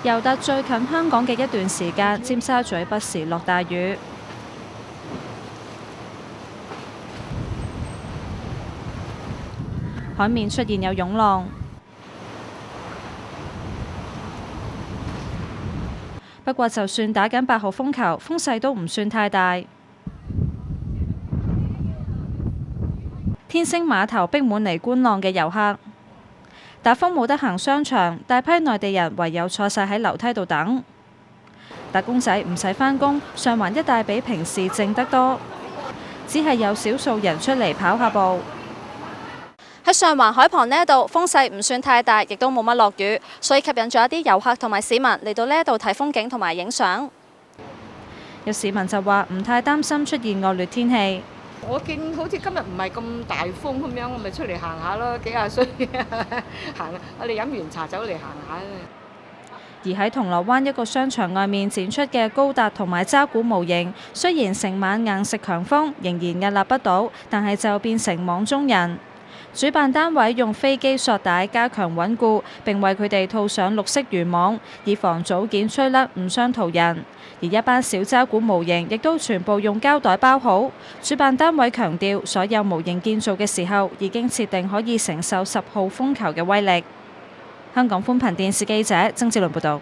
尤達最近香港嘅一段時間，尖沙咀不時落大雨，海面出現有湧浪。不過，就算打緊8號風球，風勢都唔算太大。天星碼頭逼滿嚟觀浪嘅遊客，打風冇得行商場，大批內地人唯有坐晒喺樓梯度等。打工仔唔使返工，上環一帶比平時靜得多，只係有少數人出嚟跑下步。喺上環海旁呢度，風勢唔算太大，亦都冇乜落雨，所以吸引咗一啲遊客同埋市民嚟到呢度睇風景同埋影相。有市民就話唔太擔心出現惡劣天氣。我見好似今日唔係咁大風咁樣，我咪出嚟行下咯，幾廿歲行，我哋飲完茶走嚟行下。而喺銅鑼灣一個商場外面展出嘅高達同埋渣古模型，雖然成晚硬食強風，仍然屹立不倒，但係就變成網中人。主辦單位用飛機索帶加強穩固，並為佢哋套上綠色漁網，以防組件吹甩唔傷途人。而一班小渣古模型亦都全部用膠袋包好。主辦單位強調，所有模型建造嘅時候已經設定可以承受10號風球嘅威力。香港寬頻電視記者曾志倫報導。